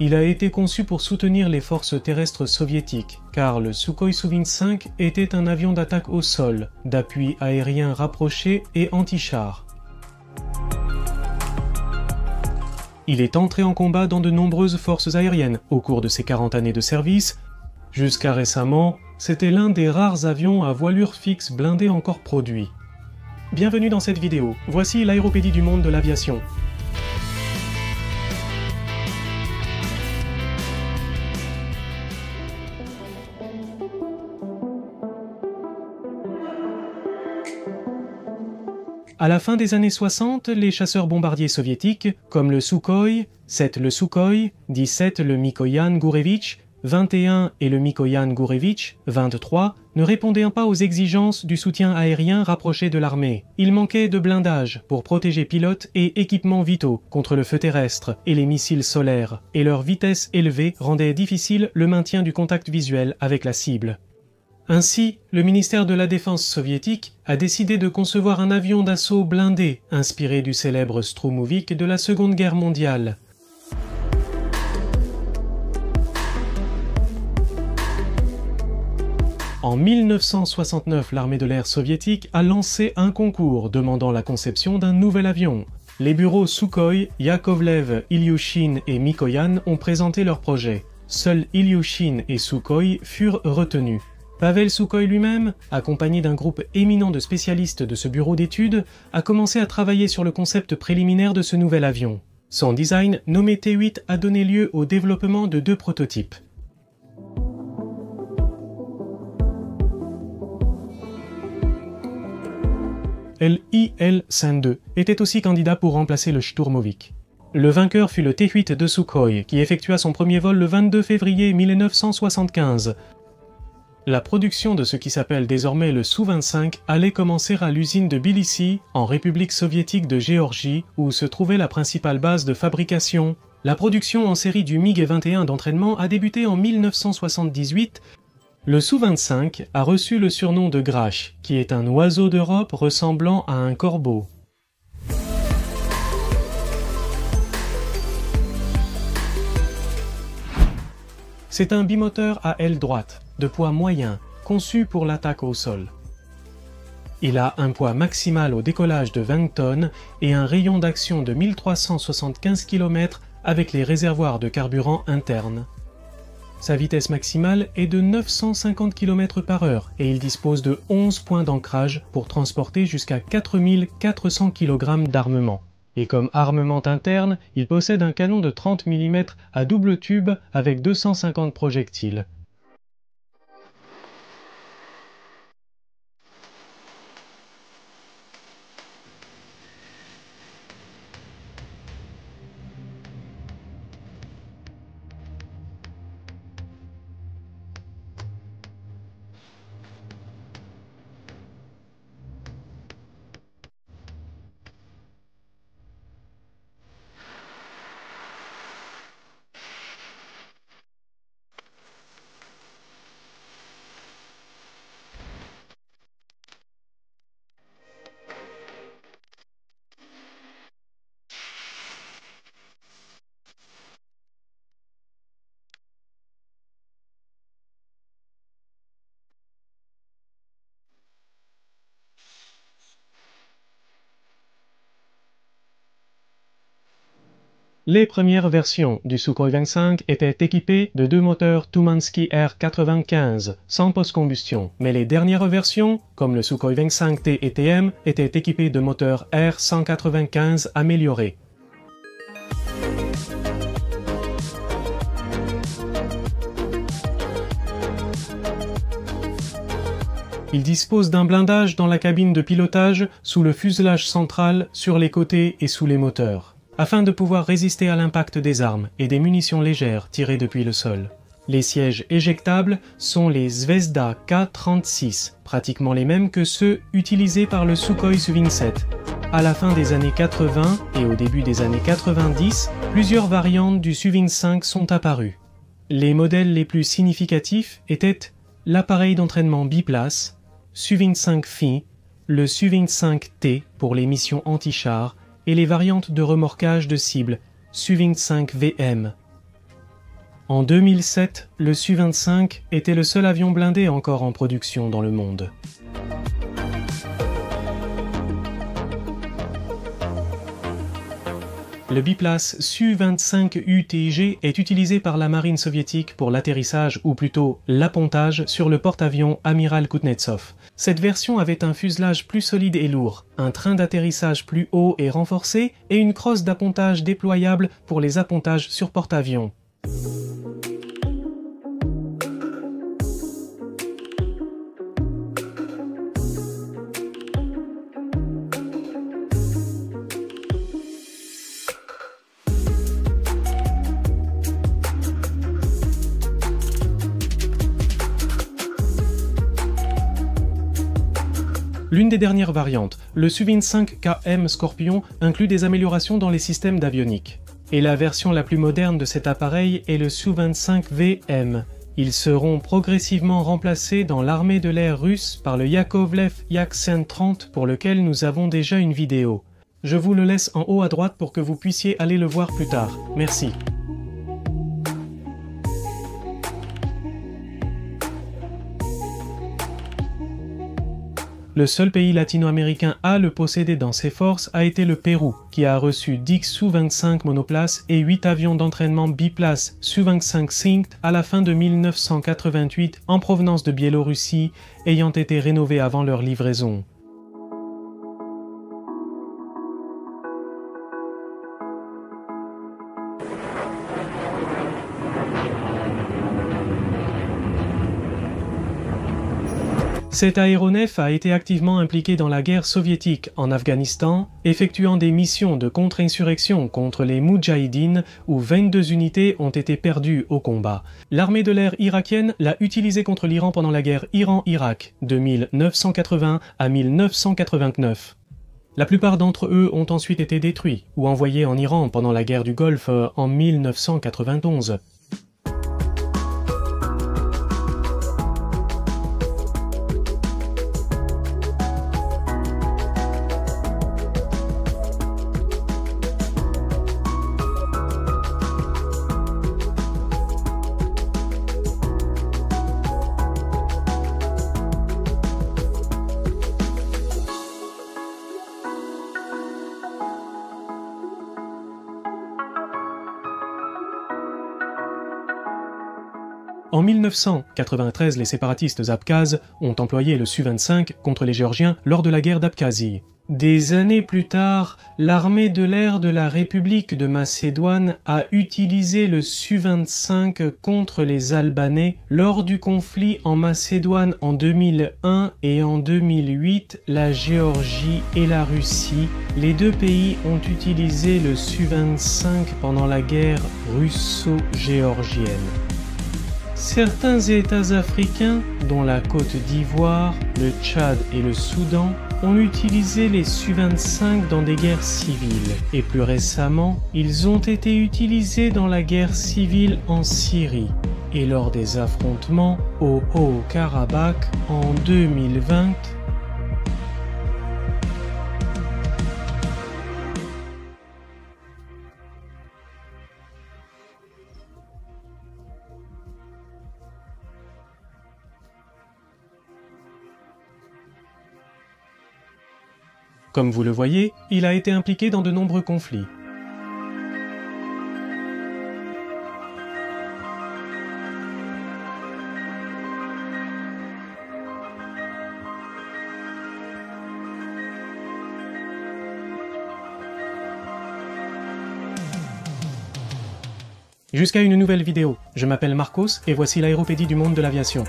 Il a été conçu pour soutenir les forces terrestres soviétiques, car le Sukhoi Su-25 était un avion d'attaque au sol, d'appui aérien rapproché et anti-char. Il est entré en combat dans de nombreuses forces aériennes au cours de ses 40 années de service. Jusqu'à récemment, c'était l'un des rares avions à voilure fixe blindée encore produit. Bienvenue dans cette vidéo, voici l'aéropédie du monde de l'aviation. À la fin des années 60, les chasseurs bombardiers soviétiques, comme le Sukhoi, 7 le Sukhoi, 17 le Mikoyan Gourevitch, 21 et le Mikoyan Gourevitch, 23, ne répondaient pas aux exigences du soutien aérien rapproché de l'armée. Il manquait de blindage pour protéger pilotes et équipements vitaux contre le feu terrestre et les missiles solaires, et leur vitesse élevée rendait difficile le maintien du contact visuel avec la cible. Ainsi, le ministère de la Défense soviétique a décidé de concevoir un avion d'assaut blindé, inspiré du célèbre Stroumouvikh de la Seconde Guerre mondiale. En 1969, l'armée de l'air soviétique a lancé un concours demandant la conception d'un nouvel avion. Les bureaux Sukhoi, Yakovlev, Ilyushin et Mikoyan ont présenté leur projet. Seuls Ilyushin et Sukhoi furent retenus. Pavel Sukhoi lui-même, accompagné d'un groupe éminent de spécialistes de ce bureau d'études, a commencé à travailler sur le concept préliminaire de ce nouvel avion. Son design, nommé T-8, a donné lieu au développement de 2 prototypes. l'IL-52 était aussi candidat pour remplacer le Sturmovik. Le vainqueur fut le T-8 de Sukhoi, qui effectua son premier vol le 22 février 1975. La production de ce qui s'appelle désormais le Su-25 allait commencer à l'usine de Tbilissi, en République soviétique de Géorgie, où se trouvait la principale base de fabrication. La production en série du MiG-21 d'entraînement a débuté en 1978. Le Su-25 a reçu le surnom de Grach, qui est un oiseau d'Europe ressemblant à un corbeau. C'est un bimoteur à aile droite, de poids moyen, conçu pour l'attaque au sol. Il a un poids maximal au décollage de 20 tonnes et un rayon d'action de 1375 km avec les réservoirs de carburant internes. Sa vitesse maximale est de 950 km/h et il dispose de 11 points d'ancrage pour transporter jusqu'à 4400 kg d'armement. Et comme armement interne, il possède un canon de 30 mm à double tube avec 250 projectiles. Les premières versions du Sukhoi 25 étaient équipées de 2 moteurs Tumansky R95 sans post-combustion, mais les dernières versions, comme le Sukhoi 25T et TM, étaient équipées de moteurs R195 améliorés. Il dispose d'un blindage dans la cabine de pilotage, sous le fuselage central, sur les côtés et sous les moteurs, afin de pouvoir résister à l'impact des armes et des munitions légères tirées depuis le sol. Les sièges éjectables sont les Zvezda K36, pratiquement les mêmes que ceux utilisés par le Sukhoi Su-27. À la fin des années 80 et au début des années 90, plusieurs variantes du Su-25 sont apparues. Les modèles les plus significatifs étaient l'appareil d'entraînement biplace, Su-25 Phi, le Su-25T pour les missions anti-chars et les variantes de remorquage de cible Su-25 VM. En 2007, le Su-25 était le seul avion blindé encore en production dans le monde. Le biplace Su-25UTG est utilisé par la marine soviétique pour l'atterrissage ou plutôt l'appontage sur le porte-avions Amiral Kuznetsov. Cette version avait un fuselage plus solide et lourd, un train d'atterrissage plus haut et renforcé et une crosse d'appontage déployable pour les appontages sur porte-avions. L'une des dernières variantes, le Su-25KM Scorpion, inclut des améliorations dans les systèmes d'avionique. Et la version la plus moderne de cet appareil est le Su-25VM. Ils seront progressivement remplacés dans l'armée de l'air russe par le Yakovlev Yak-130 pour lequel nous avons déjà une vidéo. Je vous le laisse en haut à droite pour que vous puissiez aller le voir plus tard. Merci. Le seul pays latino-américain à le posséder dans ses forces a été le Pérou, qui a reçu 10 Su-25 monoplaces et 8 avions d'entraînement biplace Su-25 Synced à la fin de 1988 en provenance de Biélorussie, ayant été rénovés avant leur livraison. Cet aéronef a été activement impliqué dans la guerre soviétique en Afghanistan, effectuant des missions de contre-insurrection contre les Moudjahidines où 22 unités ont été perdues au combat. L'armée de l'air irakienne l'a utilisé contre l'Iran pendant la guerre Iran-Irak de 1980 à 1989. La plupart d'entre eux ont ensuite été détruits ou envoyés en Iran pendant la guerre du Golfe en 1991. En 1993, les séparatistes abkhazes ont employé le Su-25 contre les Géorgiens lors de la guerre d'Abkhazie. Des années plus tard, l'armée de l'air de la République de Macédoine a utilisé le Su-25 contre les Albanais lors du conflit en Macédoine en 2001 et en 2008, la Géorgie et la Russie. Les deux pays ont utilisé le Su-25 pendant la guerre russo-géorgienne. Certains États africains, dont la Côte d'Ivoire, le Tchad et le Soudan, ont utilisé les Su-25 dans des guerres civiles. Et plus récemment, ils ont été utilisés dans la guerre civile en Syrie et lors des affrontements au Haut-Karabakh en 2020. Comme vous le voyez, il a été impliqué dans de nombreux conflits. Jusqu'à une nouvelle vidéo, je m'appelle Marcos et voici l'aéropédie du monde de l'aviation.